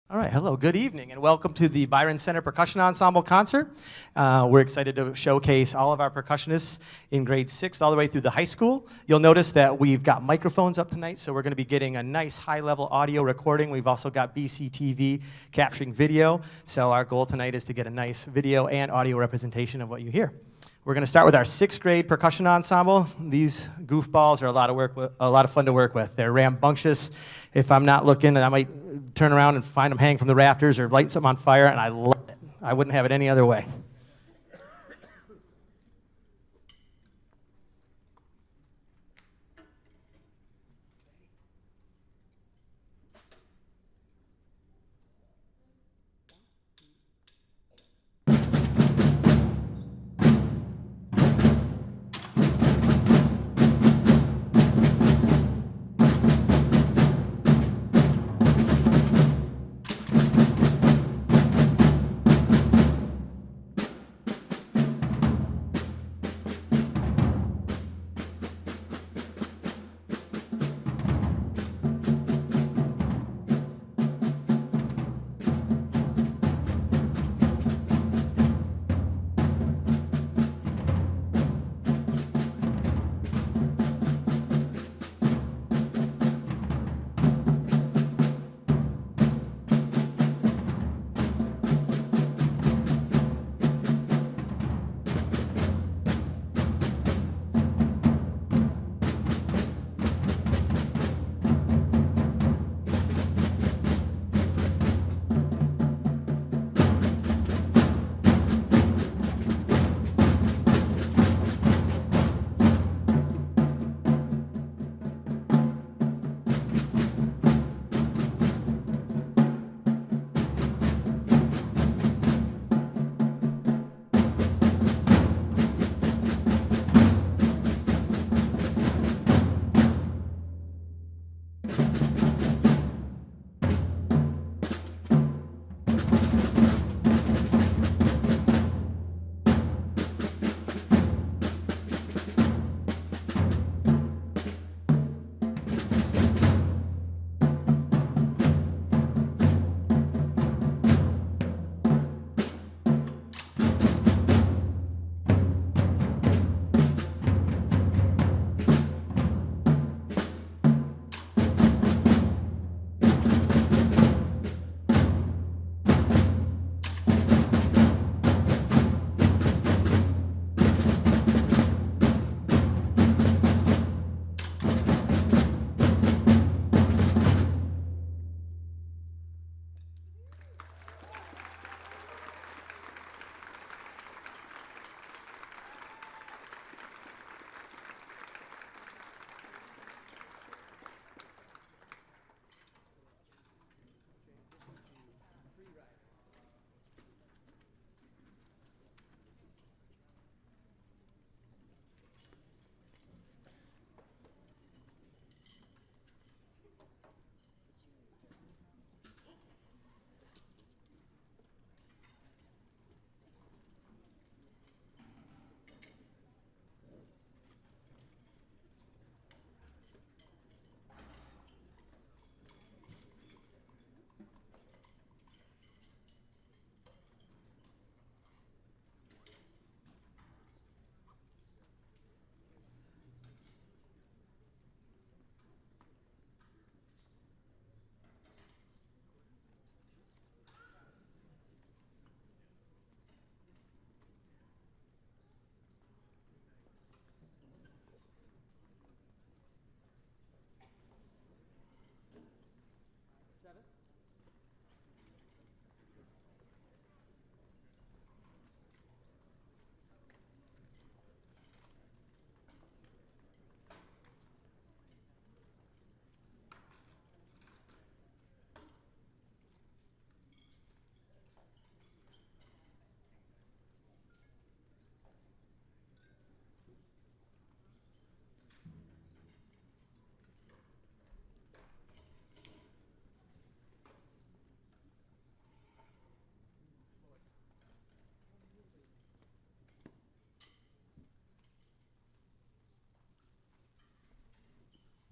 All right, hello, good evening, and welcome to the Byron Center Percussion Ensemble concert. We're excited to showcase all of our percussionists in grade 6 all the way through the high school. You'll notice that we've got microphones up tonight, so we're going to be getting a nice high-level audio recording. We've also got BCTV capturing video, so our goal tonight is to get a nice video and audio representation of what you hear. We're going to start with our 6th grade percussion ensemble. These goofballs are a lot of fun to work with. They're rambunctious. If I'm not looking, I might turn around and find them hanging from the rafters or lighting something on fire, and I love it. I wouldn't have it any other way.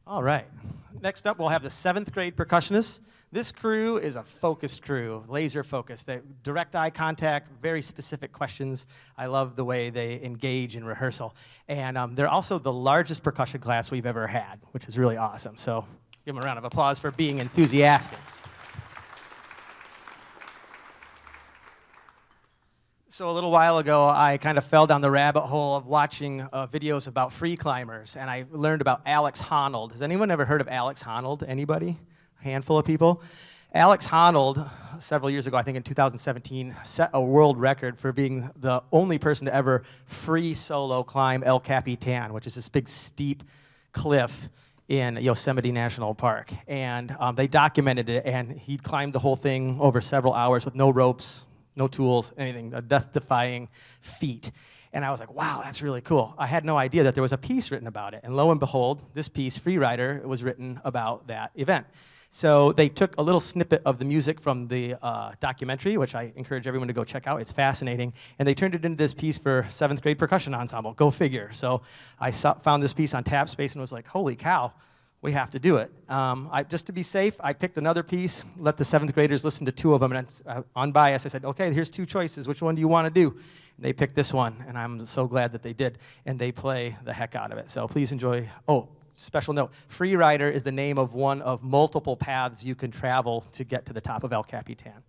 All right. Next up, we'll have the 7th grade percussionists. This crew is a focused crew, laser focused. They direct eye contact, very specific questions. I love the way they engage in rehearsal. And they're also the largest percussion class we've ever had, which is really awesome. So give them a round of applause for being enthusiastic. So a little while ago, I kind of fell down the rabbit hole of watching videos about free climbers, and I learned about Alex Honnold. Has anyone ever heard of Alex Honnold? Anybody? A handful of people? Alex Honnold, several years ago, I think in 2017, set a world record for being the only person to ever free solo climb El Capitan, which is this big steep cliff in Yosemite National Park. And they documented it, and he climbed the whole thing over several hours with no ropes, no tools, anything, a death-defying feat. And I was like, wow, that's really cool. I had no idea that there was a piece written about it. And lo and behold, this piece, Free Rider, was written about that event. So they took a little snippet of the music from the documentary, which I encourage everyone to go check out. It's fascinating. And they turned it into this piece for 7th grade percussion ensemble. Go figure. So I found this piece on TapSpace and was like, holy cow, we have to do it. Just to be safe, I picked another piece, let the 7th graders listen to 2 of them, and unbiased, I said, okay, here's 2 choices. Which one do you want to do? And they picked this one, and I'm so glad that they did, and they play the heck out of it. So please enjoy. Oh, special note, Free Rider is the name of one of multiple paths you can travel to get to the top of El Capitan.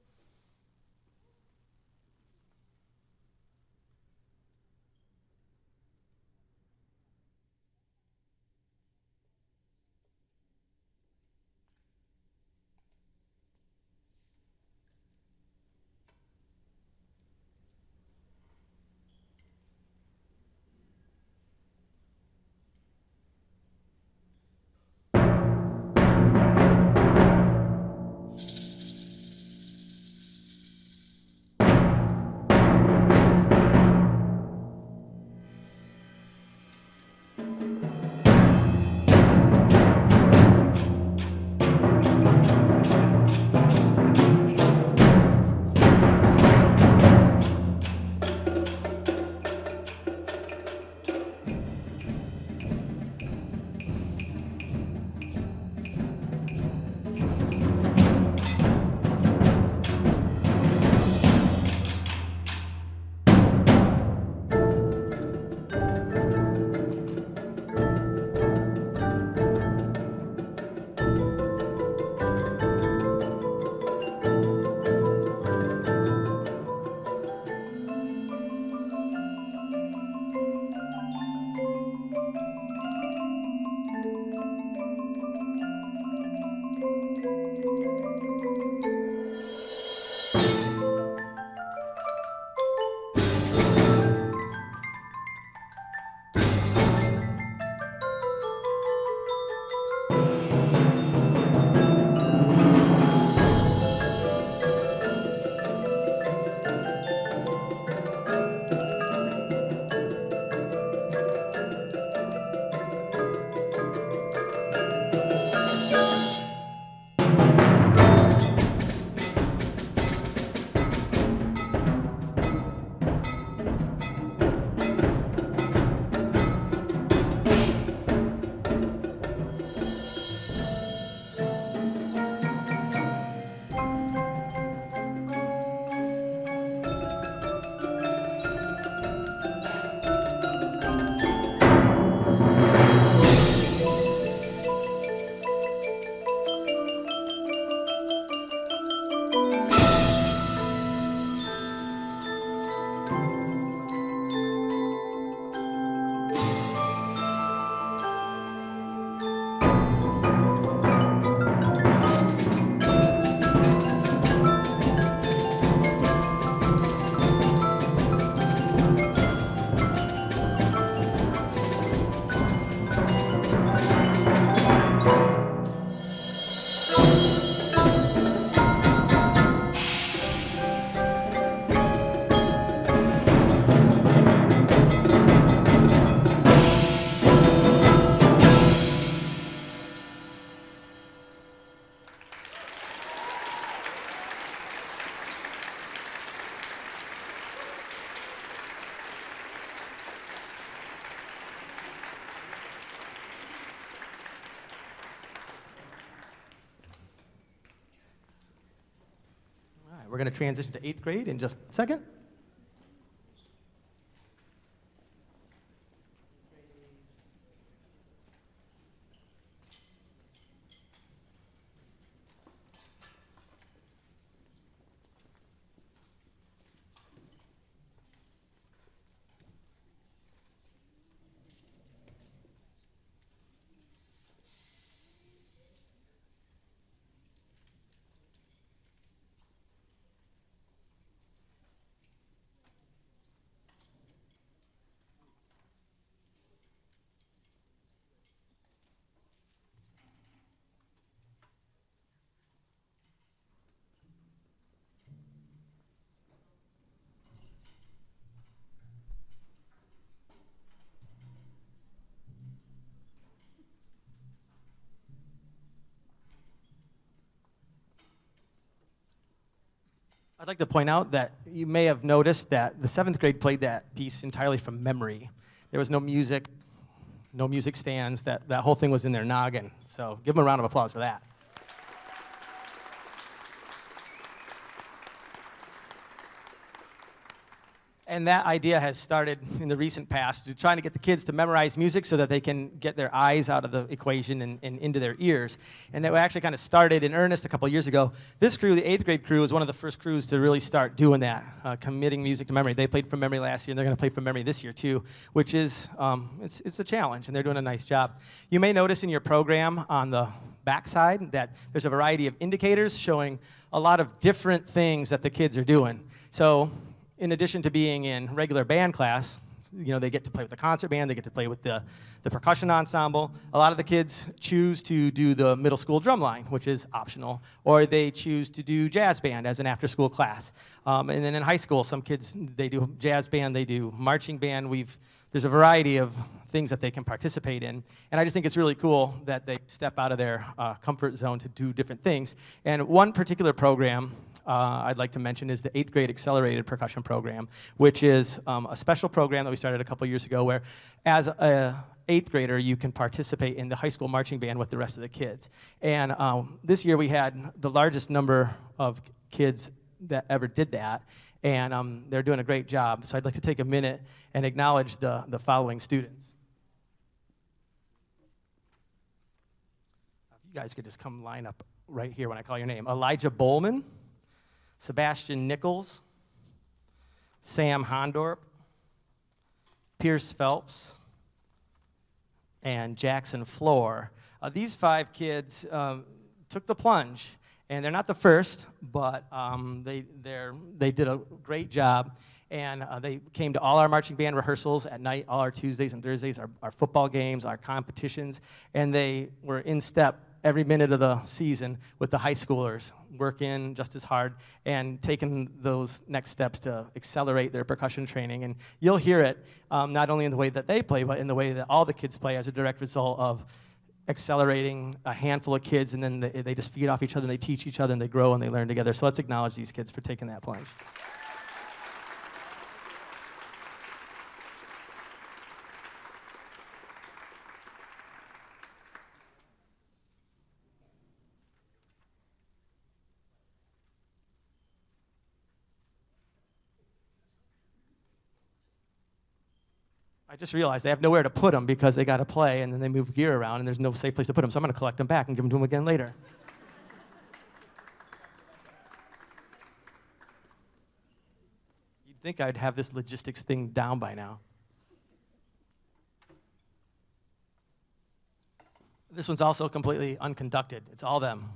We're going to transition to 8th grade in just a second. I'd like to point out that you may have noticed that the 7th grade played that piece entirely from memory. There was no music stands. That whole thing was in their noggin. So give them a round of applause for that. And that idea has started in the recent past, trying to get the kids to memorize music so that they can get their eyes out of the equation and into their ears. And it actually kind of started in earnest a couple years ago. This crew, the 8th grade crew, was one of the first crews to really start doing that, committing music to memory. They played from memory last year, and they're going to play from memory this year too, which is it's a challenge, and they're doing a nice job. You may notice in your program on the backside that there's a variety of indicators showing a lot of different things that the kids are doing. So in addition to being in regular band class, they get to play with the concert band, they get to play with the percussion ensemble. A lot of the kids choose to do the middle school drum line, which is optional, or they choose to do jazz band as an after-school class. And then in high school, some kids, they do jazz band, they do marching band. There's a variety of things that they can participate in. And I just think it's really cool that they step out of their comfort zone to do different things. And one particular program I'd like to mention is the 8th grade accelerated percussion program, which is a special program that we started a couple years ago where as a 8th grader, you can participate in the high school marching band with the rest of the kids. And this year we had the largest number of kids that ever did that, and they're doing a great job. So I'd like to take a minute and acknowledge the following students. If you guys could just come line up right here when I call your name. Elijah Bowman, Sebastian Nichols, Sam Hondorp, Pierce Phelps, and Jackson Floor. These 5 kids took the plunge, and they're not the first, but they did a great job. And they came to all our marching band rehearsals at night, all our Tuesdays and Thursdays, our football games, our competitions, and they were in step every minute of the season with the high schoolers, working just as hard and taking those next steps to accelerate their percussion training. And you'll hear it not only in the way that they play, but in the way that all the kids play as a direct result of accelerating a handful of kids, and then they just feed off each other, and they teach each other, and they grow, and they learn together. So let's acknowledge these kids for taking that plunge. I just realized they have nowhere to put them because they got to play, and then they move gear around, and there's no safe place to put them. So I'm going to collect them back and give them to them again later. You'd think I'd have this logistics thing down by now. This one's also completely unconducted. It's all them.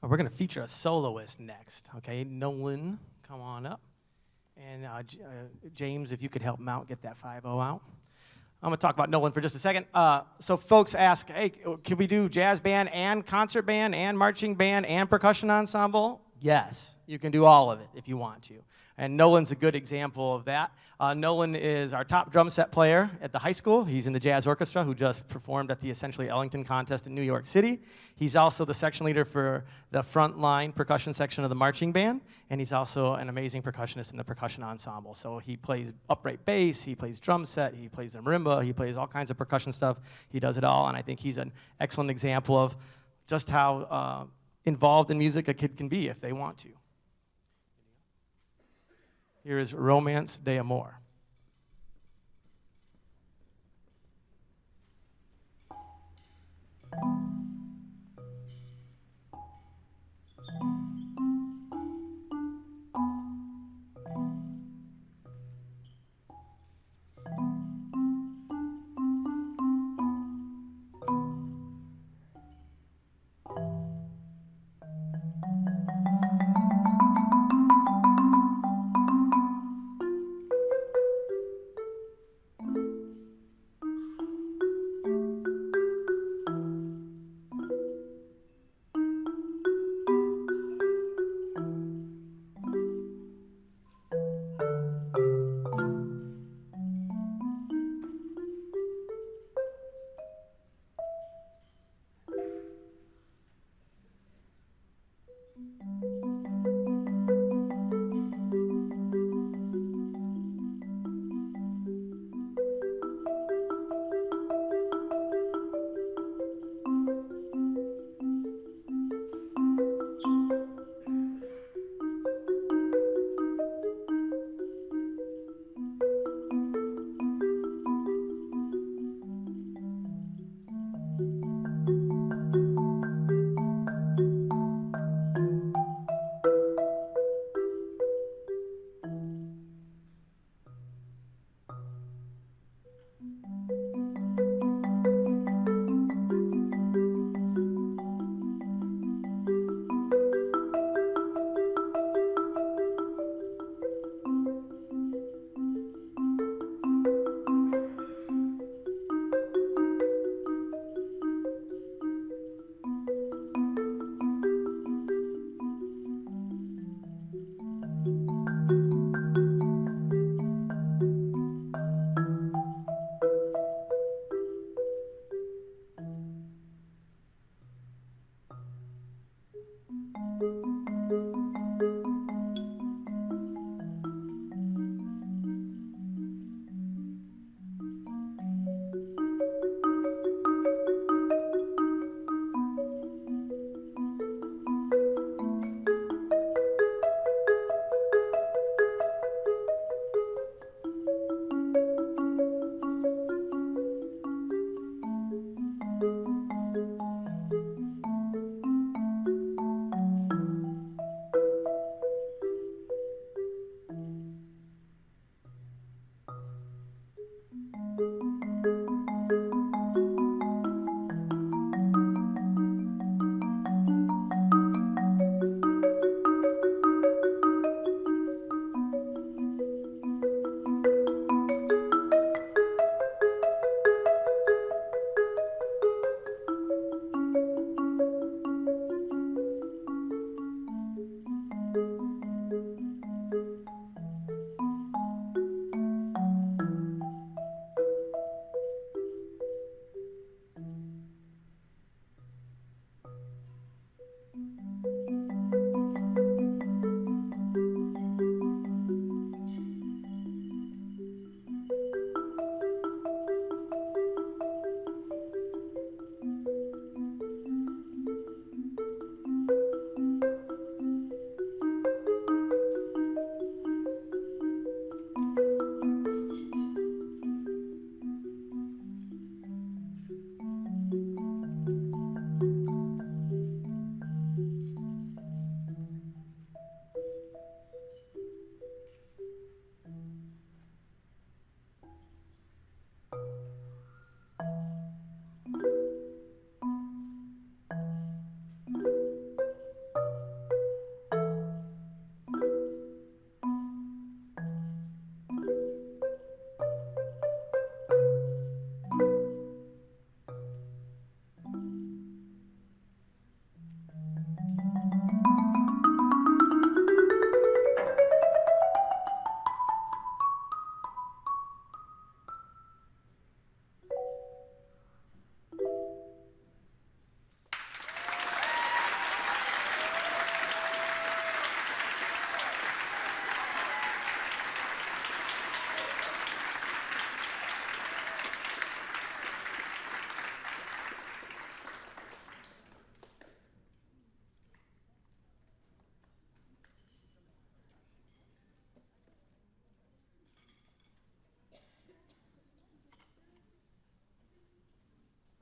we're going to feature a soloist next. Okay, Nolan, come on up. And James, if you could help Mount get that 5-0 out. I'm going to talk about Nolan for just a second. So folks ask, hey, can we do jazz band and concert band and marching band and percussion ensemble? Yes, you can do all of it if you want to. And Nolan's a good example of that. Nolan is our top drum set player at the high school. He's in the jazz orchestra who just performed at the Essentially Ellington contest in New York City. He's also the section leader for the frontline percussion section of the marching band, and he's also an amazing percussionist in the percussion ensemble. So he plays upright bass, he plays drum set, he plays the marimba, he plays all kinds of percussion stuff. He does it all, and I think he's an excellent example of just how involved in music a kid can be if they want to. Here is Romance de Amor.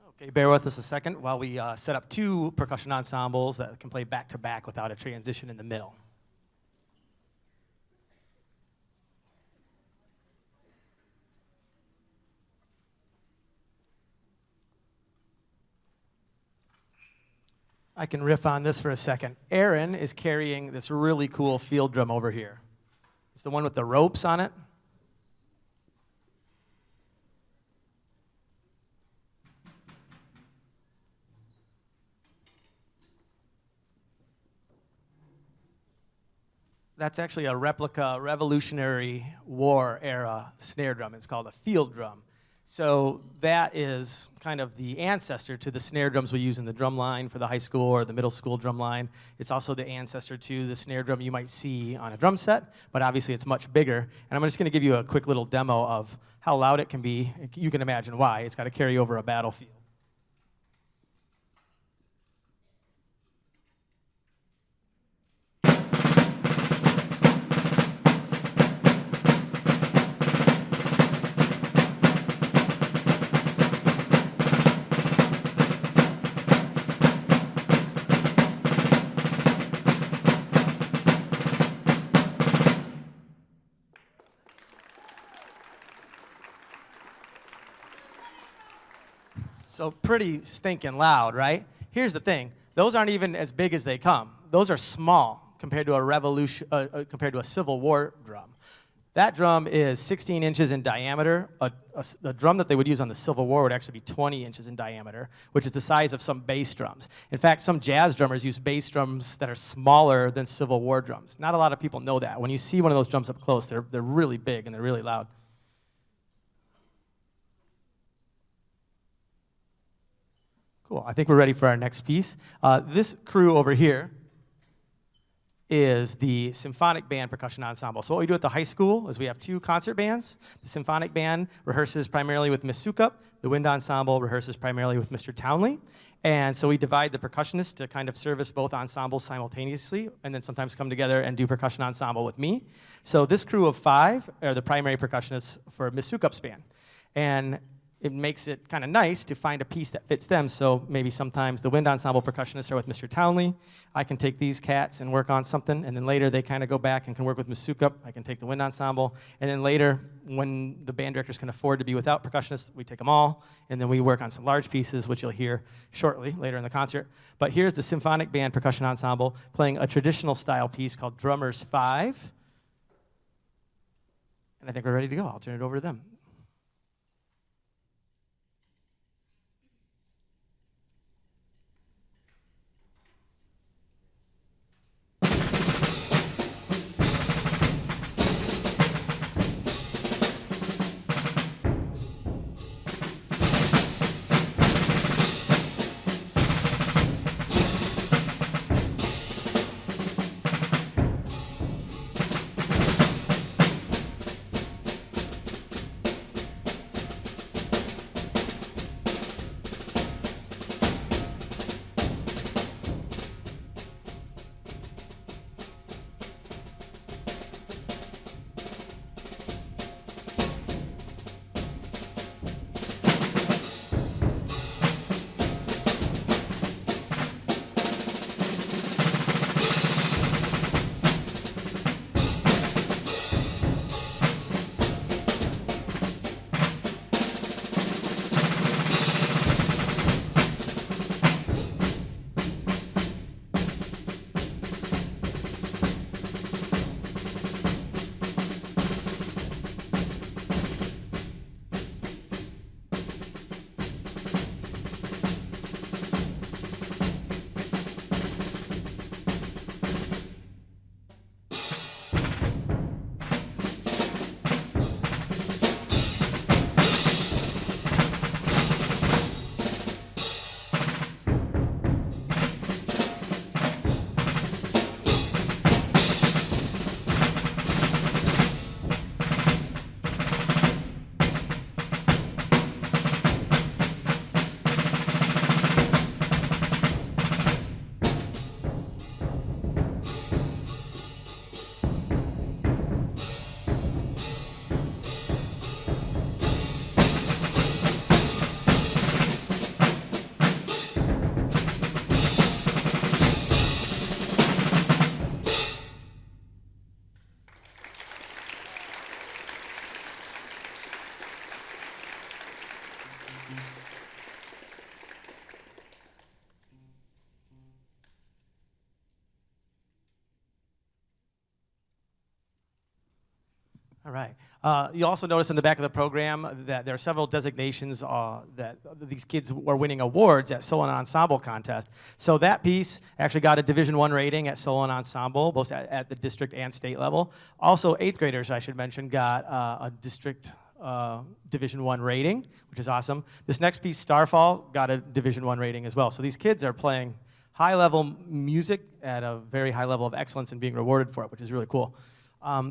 Okay, bear with us a second while we set up two percussion ensembles that can play back to back without a transition in the middle. I can riff on this for a second. Aaron is carrying this really cool field drum over here. It's the one with the ropes on it. That's actually a replica Revolutionary War era snare drum. It's called a field drum. So that is kind of the ancestor to the snare drums we use in the drum line for the high school or the middle school drum line. It's also the ancestor to the snare drum you might see on a drum set, but obviously it's much bigger. And I'm just going to give you a quick little demo of how loud it can be. You can imagine why. It's got to carry over a battlefield. So pretty stinking loud, right? Here's the thing. Those aren't even as big as they come. Those are small compared to compared to a Civil War drum. That drum is 16 inches in diameter. The drum that they would use on the Civil War would actually be 20 inches in diameter, which is the size of some bass drums. In fact, some jazz drummers use bass drums that are smaller than Civil War drums. Not a lot of people know that. When you see one of those drums up close, they're really big and they're really loud. Cool, I think we're ready for our next piece. This crew over here is the Symphonic Band Percussion Ensemble. So what we do at the high school is we have two concert bands. The Symphonic Band rehearses primarily with Miss Sukup. The Wind Ensemble rehearses primarily with Mr. Townley. And so we divide the percussionists to kind of service both ensembles simultaneously, and then sometimes come together and do percussion ensemble with me. So this crew of 5 are the primary percussionists for Miss Sukup's band. And it makes it kind of nice to find a piece that fits them. So maybe sometimes the Wind Ensemble percussionists are with Mr. Townley. I can take these cats and work on something, and then later they kind of go back and can work with Ms. Sukup. I can take the Wind Ensemble, and then later, when the band directors can afford to be without percussionists, we take them all, and then we work on some large pieces, which you'll hear shortly later in the concert. But here's the Symphonic Band Percussion Ensemble playing a traditional style piece called Drummers 5. And I think we're ready to go. I'll turn it over to them. All right. You also notice in the back of the program that there are several designations that these kids were winning awards at Solo and Ensemble contest. So that piece actually got a Division I rating at Solo and Ensemble, both at the district and state level. Also, 8th graders, I should mention, got a district Division I rating, which is awesome. This next piece, Starfall, got a Division I rating as well. So these kids are playing high-level music at a very high level of excellence and being rewarded for it, which is really cool.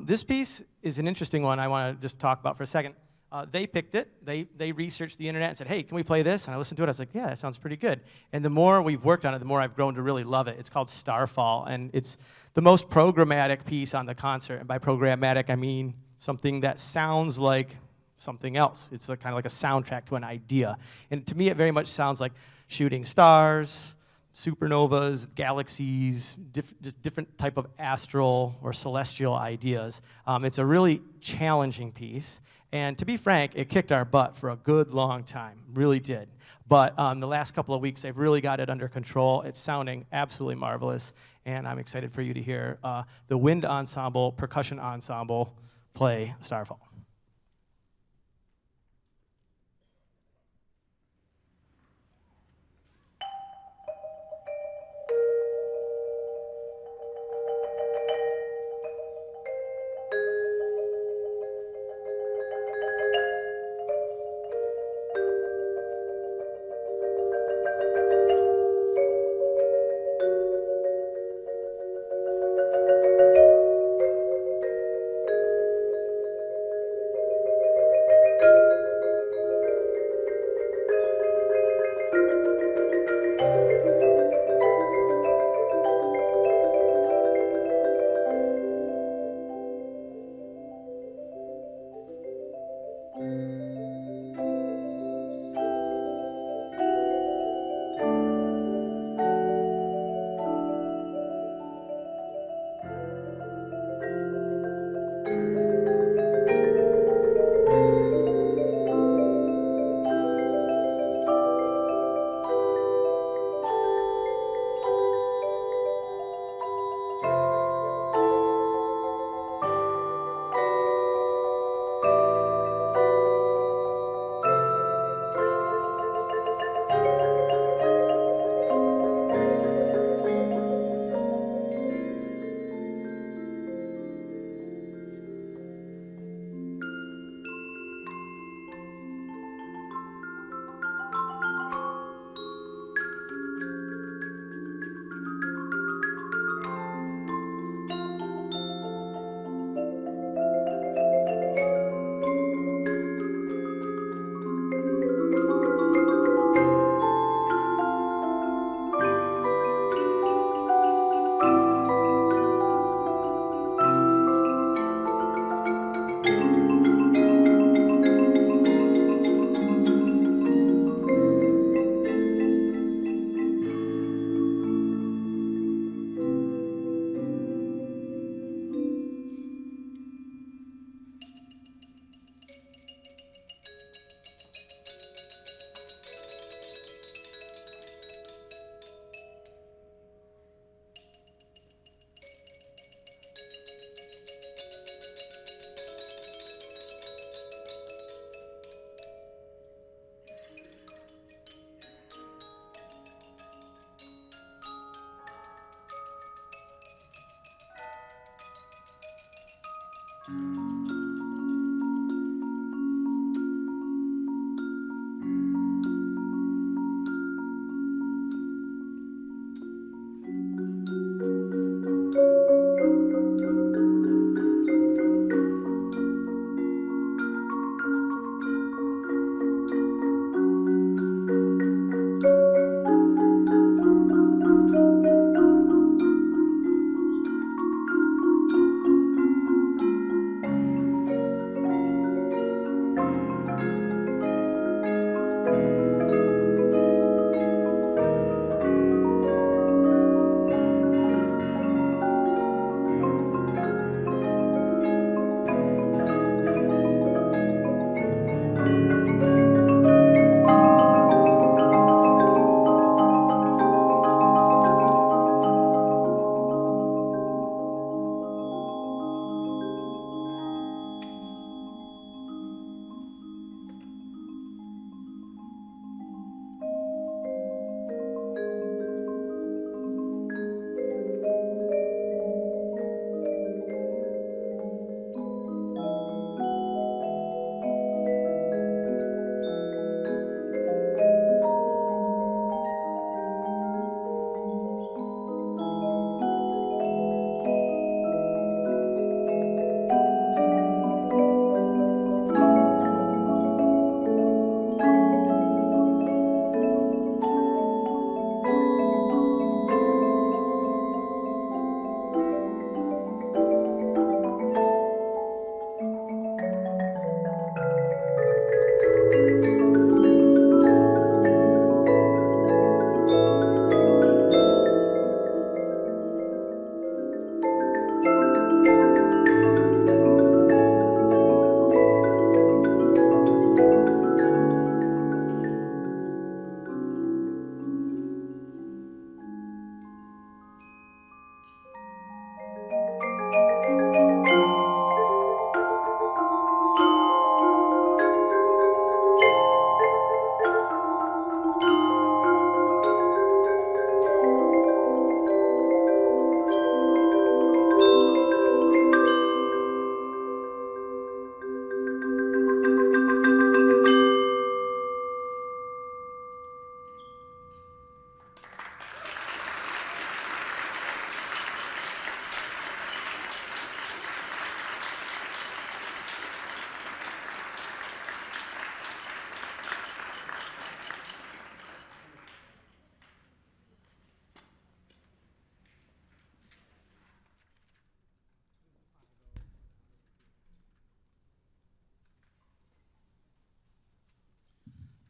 This piece is an interesting one I want to just talk about for a second. They picked it. They researched the internet and said, hey, can we play this? And I listened to it. I was like, yeah, that sounds pretty good. And the more we've worked on it, the more I've grown to really love it. It's called Starfall, and it's the most programmatic piece on the concert. And by programmatic, I mean something that sounds like something else. It's kind of like a soundtrack to an idea. And to me, it very much sounds like shooting stars, supernovas, galaxies, just different type of astral or celestial ideas. It's a really challenging piece, and to be frank, it kicked our butt for a good long time, really did. But the last couple of weeks, they've really got it under control. It's sounding absolutely marvelous, and I'm excited for you to hear the Wind Ensemble, Percussion Ensemble play Starfall.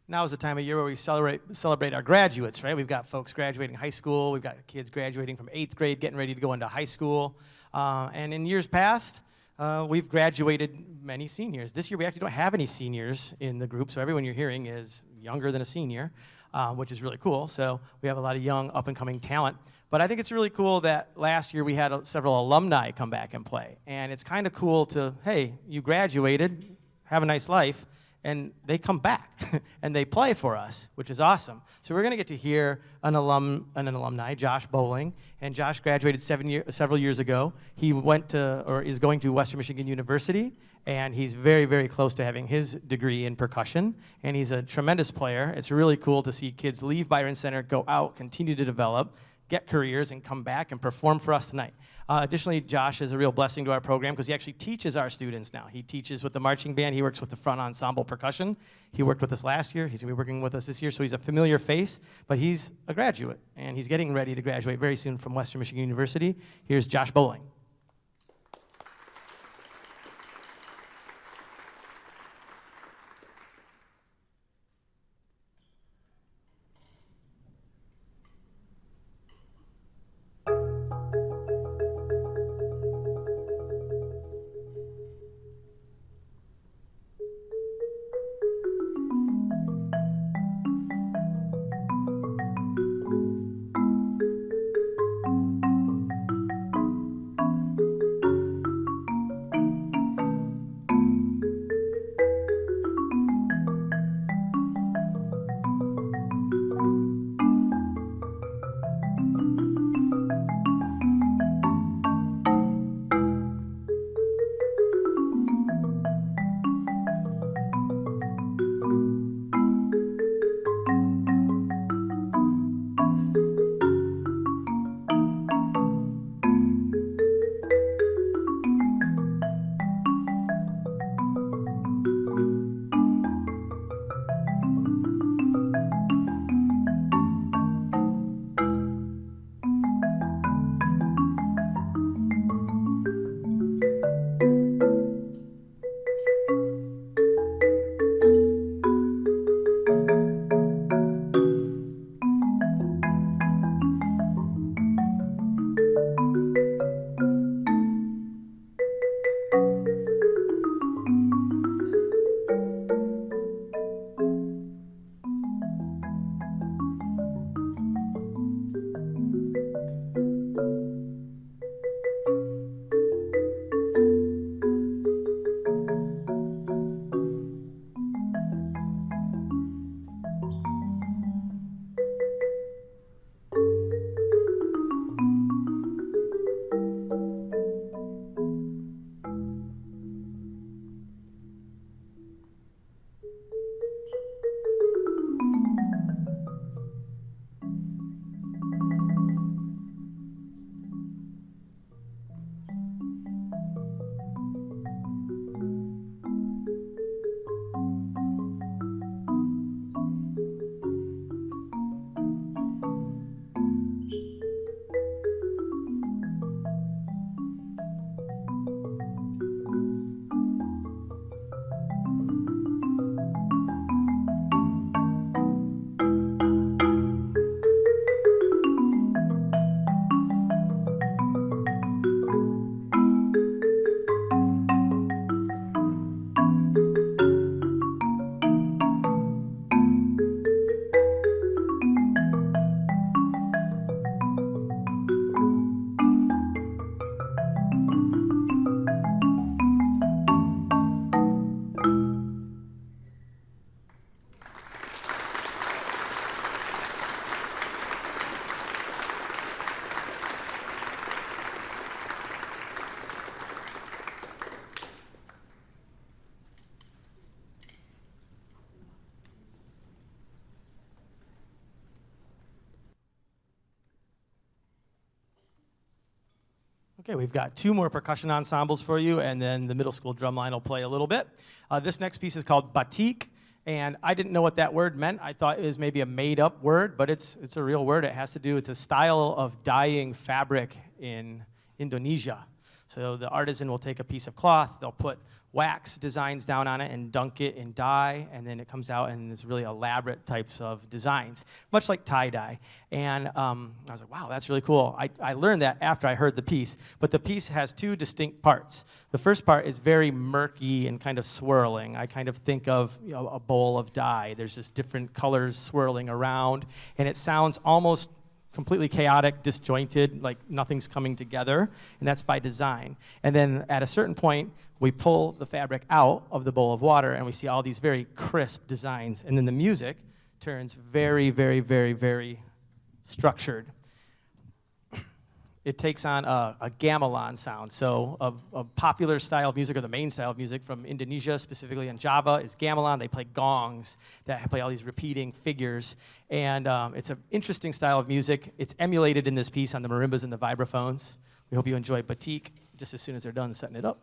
Now is the time of year where we celebrate our graduates, right? We've got folks graduating high school. We've got kids graduating from 8th grade, getting ready to go into high school. And in years past, we've graduated many seniors. This year, we actually don't have any seniors in the group, so everyone you're hearing is younger than a senior, which is really cool. So we have a lot of young, up-and-coming talent. But I think it's really cool that last year we had several alumni come back and play. And it's kind of cool to, hey, you graduated, have a nice life, and they come back and they play for us, which is awesome. So we're going to get to hear an alumni, Josh Bowling, and Josh graduated several years ago. He went to, or is going to, Western Michigan University, and he's very, very close to having his degree in percussion, and he's a tremendous player. It's really cool to see kids leave Byron Center, go out, continue to develop, get careers, and come back and perform for us tonight. Additionally, Josh is a real blessing to our program because he actually teaches our students now. He teaches with the marching band. He works with the front ensemble percussion. He worked with us last year. He's going to be working with us this year, so he's a familiar face, but he's a graduate, and he's getting ready to graduate very soon from Western Michigan University. Here's Josh Bowling. Okay, we've got two more percussion ensembles for you, and then the middle school drum line will play a little bit. This next piece is called batik, and I didn't know what that word meant. I thought it was maybe a made-up word, but it's a real word. It has to do, it's a style of dyeing fabric in Indonesia. So the artisan will take a piece of cloth, they'll put wax designs down on it and dunk it in dye, and then it comes out in this really elaborate types of designs, much like tie-dye. And I was like, wow, that's really cool. I learned that after I heard the piece, but the piece has two distinct parts. The first part is very murky and kind of swirling. I kind of think of a bowl of dye. There's just different colors swirling around, and it sounds almost completely chaotic, disjointed, like nothing's coming together, and that's by design. And then at a certain point, we pull the fabric out of the bowl of water, and we see all these very crisp designs, and then the music turns very, very, very, very structured. It takes on a gamelan sound. So a popular style of music, or the main style of music from Indonesia, specifically in Java, is gamelan. They play gongs that play all these repeating figures. And it's an interesting style of music. It's emulated in this piece on the marimbas and the vibraphones. We hope you enjoy Batik just as soon as they're done setting it up.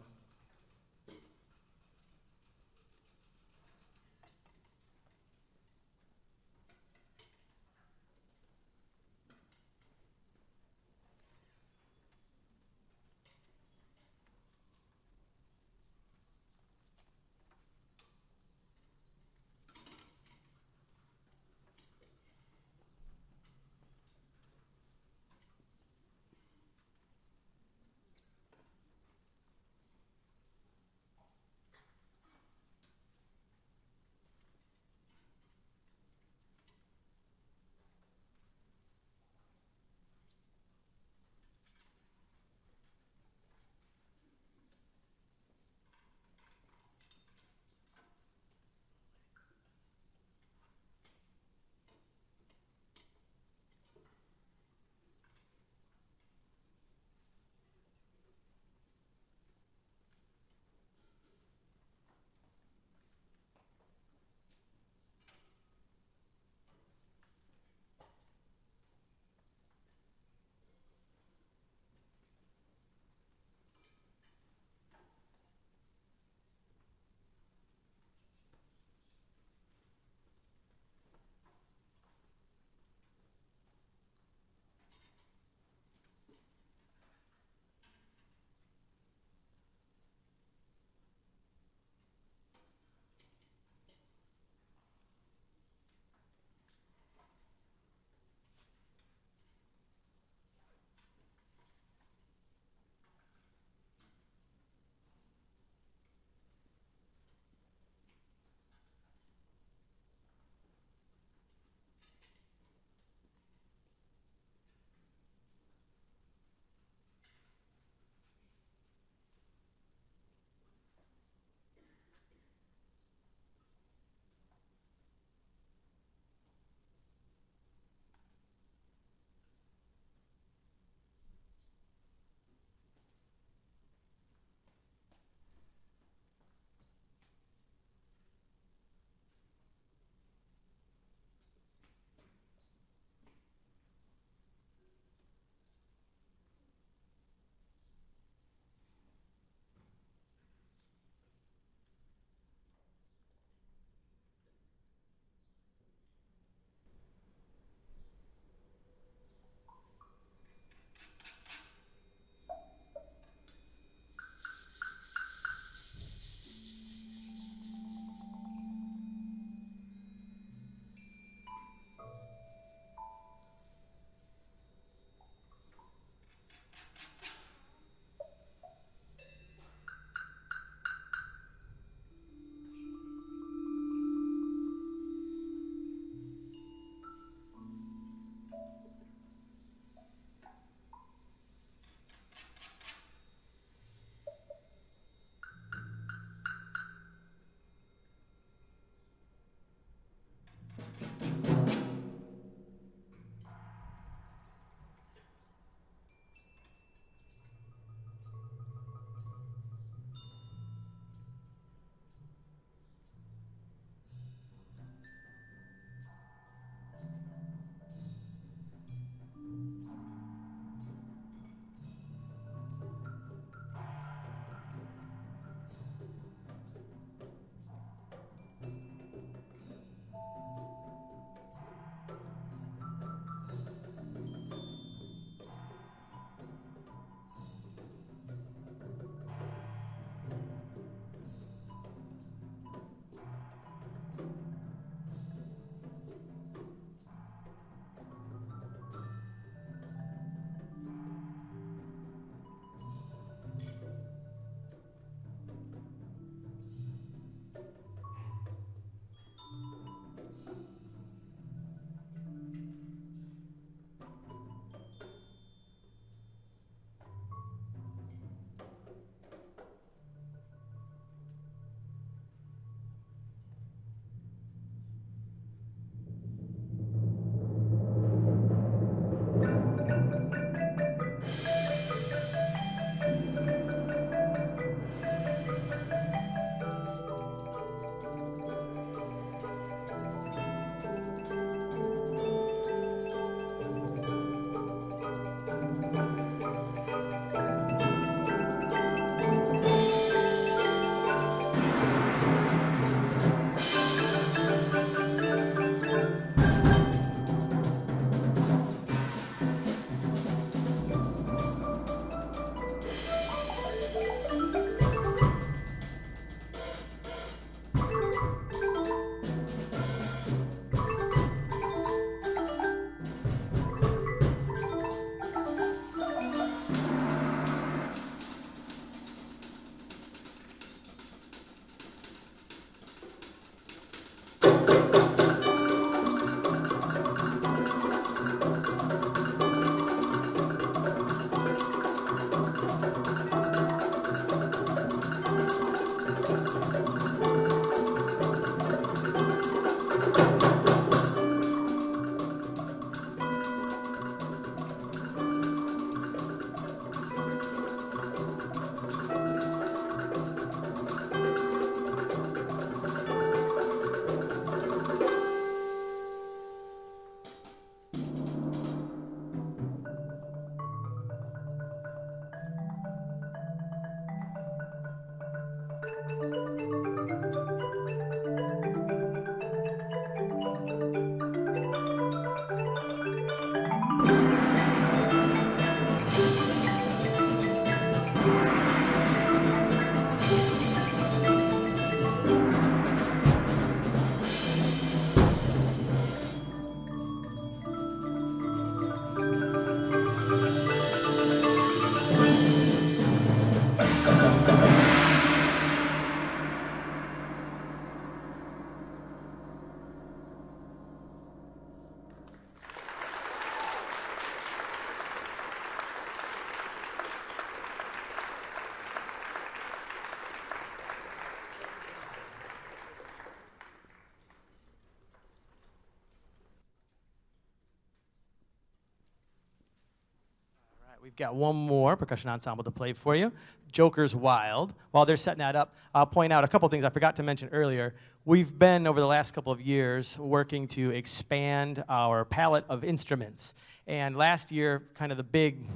We've got one more percussion ensemble to play for you, Joker's Wild. While they're setting that up, I'll point out a couple things I forgot to mention earlier. We've been, over the last couple of years, working to expand our palette of instruments. And last year, kind of the big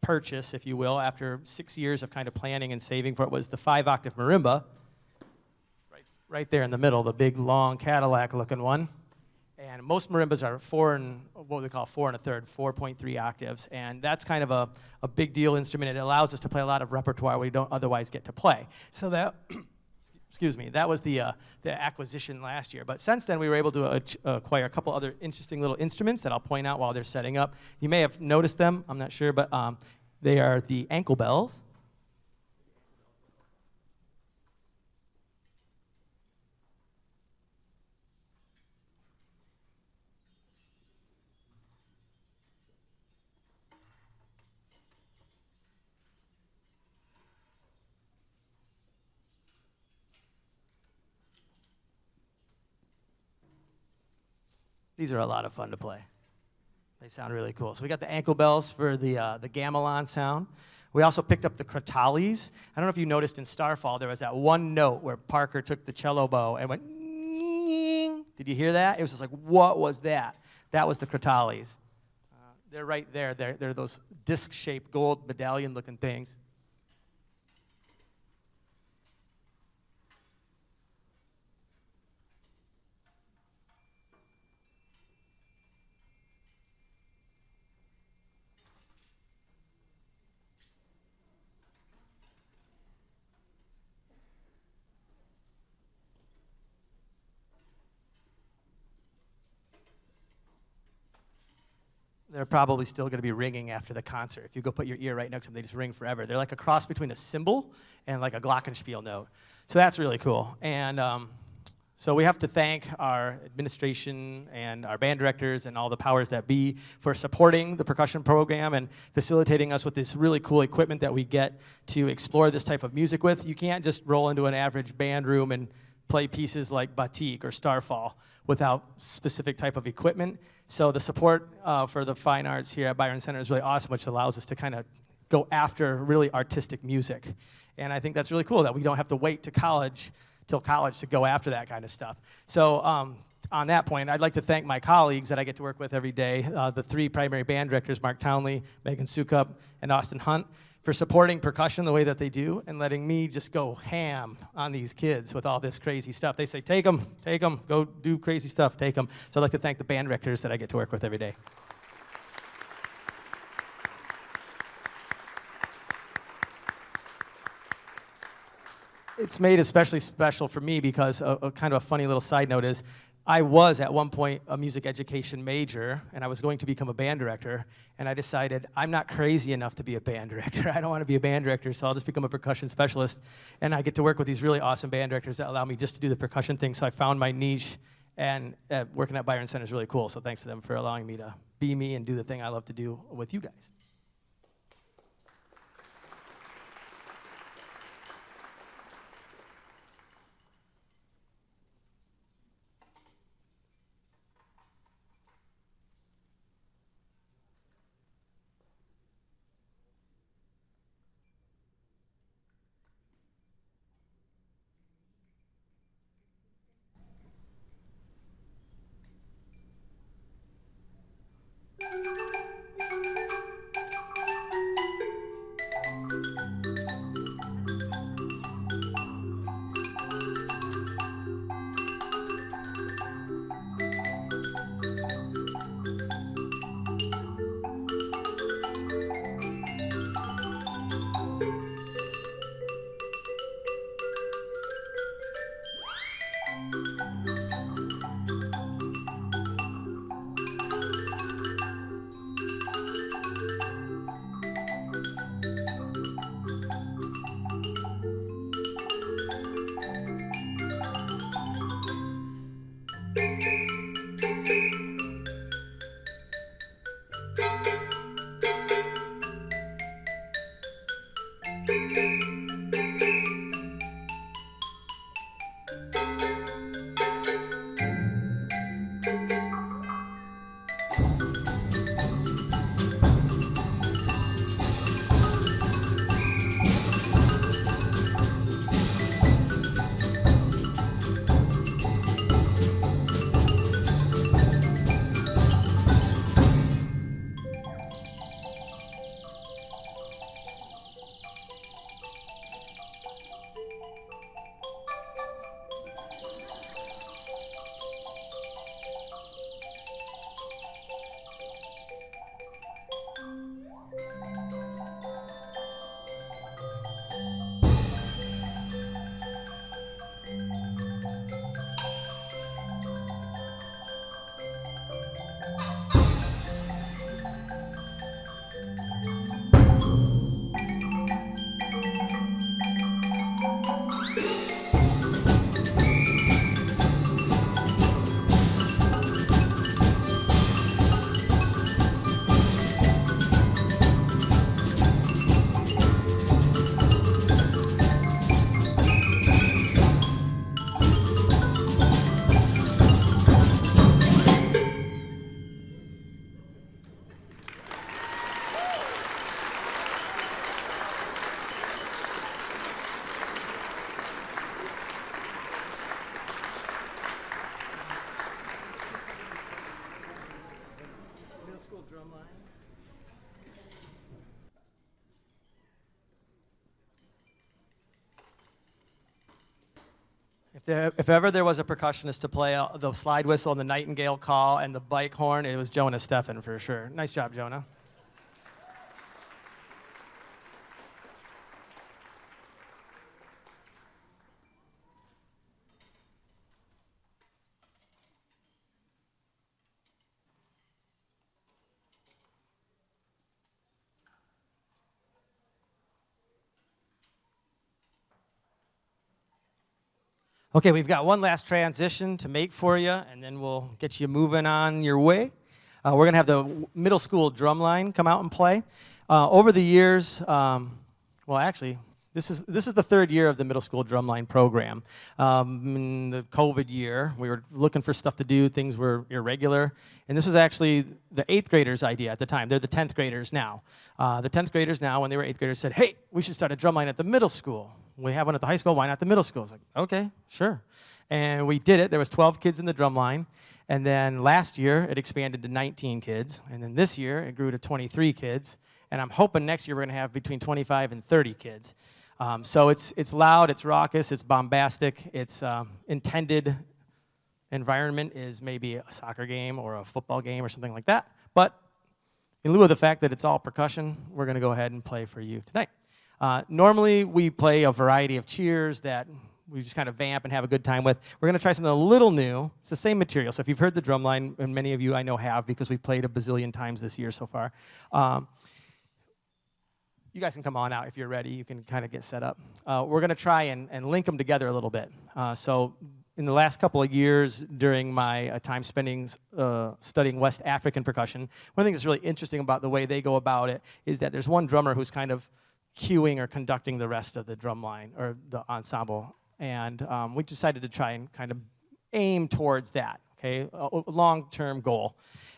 purchase, if you will, after 6 years of kind of planning and saving for it, was the 5-octave marimba, right there in the middle, the big, long Cadillac-looking one. And most marimbas are what we call 4 1/3, 4.3 octaves, and that's kind of a big deal instrument. It allows us to play a lot of repertoire we don't otherwise get to play. So that, excuse me, that was the acquisition last year. But since then, we were able to acquire a couple other interesting little instruments that I'll point out while they're setting up. You may have noticed them, I'm not sure, but they are the ankle bells. These are a lot of fun to play. They sound really cool. So we got the ankle bells for the gamelan sound. We also picked up the crotales. I don't know if you noticed in Starfall, there was that one note where Parker took the cello bow and went, "Ning." Did you hear that? It was just like, what was that? That was the crotales. They're right there. They're those disc-shaped gold medallion-looking things. They're probably still going to be ringing after the concert. If you go put your ear right next to them, they just ring forever. They're like a cross between a cymbal and like a glockenspiel note. So that's really cool. And so we have to thank our administration and our band directors and all the powers that be for supporting the percussion program and facilitating us with this really cool equipment that we get to explore this type of music with. You can't just roll into an average band room and play pieces like Batik or Starfall without specific type of equipment. So the support for the fine arts here at Byron Center is really awesome, which allows us to kind of go after really artistic music. And I think that's really cool that we don't have to wait till college to go after that kind of stuff. So on that point, I'd like to thank my colleagues that I get to work with every day, the 3 primary band directors, Mark Townley, Megan Sukup, and Austin Hunt, for supporting percussion the way that they do and letting me just go ham on these kids with all this crazy stuff. They say, take them, go do crazy stuff, take them. So I'd like to thank the band directors that I get to work with every day. It's made especially special for me because a kind of a funny little side note is I was at one point a music education major, and I was going to become a band director, and I decided I'm not crazy enough to be a band director. I don't want to be a band director, so I'll just become a percussion specialist, and I get to work with these really awesome band directors that allow me just to do the percussion thing, so I found my niche, and working at Byron Center is really cool, so thanks to them for allowing me to be me and do the thing I love to do with you guys. drum line. If ever there was a percussionist to play the slide whistle and the nightingale call and the bike horn, it was Jonah Steffen for sure. Nice job, Jonah. Okay, we've got one last transition to make for you, and then we'll get you moving on your way. We're going to have the middle school drum line come out and play. Over the years, well, actually, this is the third year of the middle school drumline program. In the COVID year, we were looking for stuff to do. Things were irregular, and this was actually the 8th graders' idea at the time. They're the 10th graders now. The 10th graders now, when they were 8th graders, said, "Hey, we should start a drumline at the middle school. We have one at the high school. Why not the middle school?" I was like, "Okay, sure." And we did it. There was 12 kids in the drumline, and then last year it expanded to 19 kids, and then this year it grew to 23 kids, and I'm hoping next year we're going to have between 25 and 30 kids. So it's loud, it's raucous, it's bombastic, its intended environment is maybe a soccer game or a football game or something like that. But in lieu of the fact that it's all percussion, we're going to go ahead and play for you tonight. Normally we play a variety of cheers that we just kind of vamp and have a good time with. We're going to try something a little new. It's the same material. So if you've heard the drum line, and many of you I know have because we've played a bazillion times this year so far, you guys can come on out if you're ready. You can kind of get set up. We're going to try and link them together a little bit. So in the last couple of years during my time spending studying West African percussion, one thing that's really interesting about the way they go about it is that there's one drummer who's kind of cueing or conducting the rest of the drum line or the ensemble. And we decided to try and kind of aim towards that, okay, a long-term goal.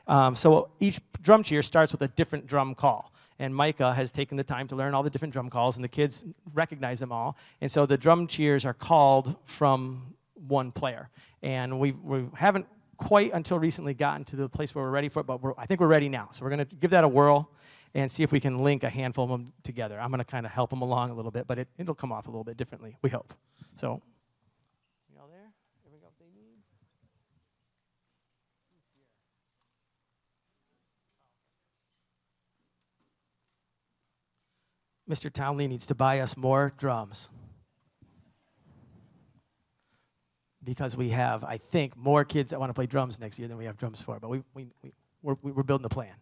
So each drum cheer starts with a different drum call. And Micah has taken the time to learn all the different drum calls, and the kids recognize them all. And so the drum cheers are called from one player. And we haven't quite until recently gotten to the place where we're ready for it, but I think we're ready now. So we're going to give that a whirl and see if we can link a handful of them together. I'm going to kind of help them along a little bit, but it'll come off a little bit differently, we hope. So, you all there? Everything else they need? Mr. Townley needs to buy us more drums. Because we have, I think, more kids that want to play drums next year than we have drums for. But we're building a plan.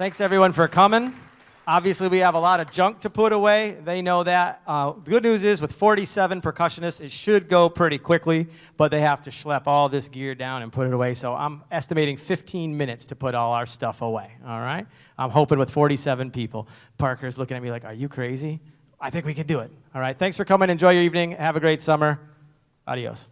Thanks, everyone, for coming. Obviously, we have a lot of junk to put away. They know that. The good news is, with 47 percussionists, it should go pretty quickly, but they have to schlep all this gear down and put it away. So I'm estimating 15 minutes to put all our stuff away, all right? I'm hoping with 47 people. Parker's looking at me like, are you crazy? I think we can do it. All right, thanks for coming. Enjoy your evening. Have a great summer. Adios.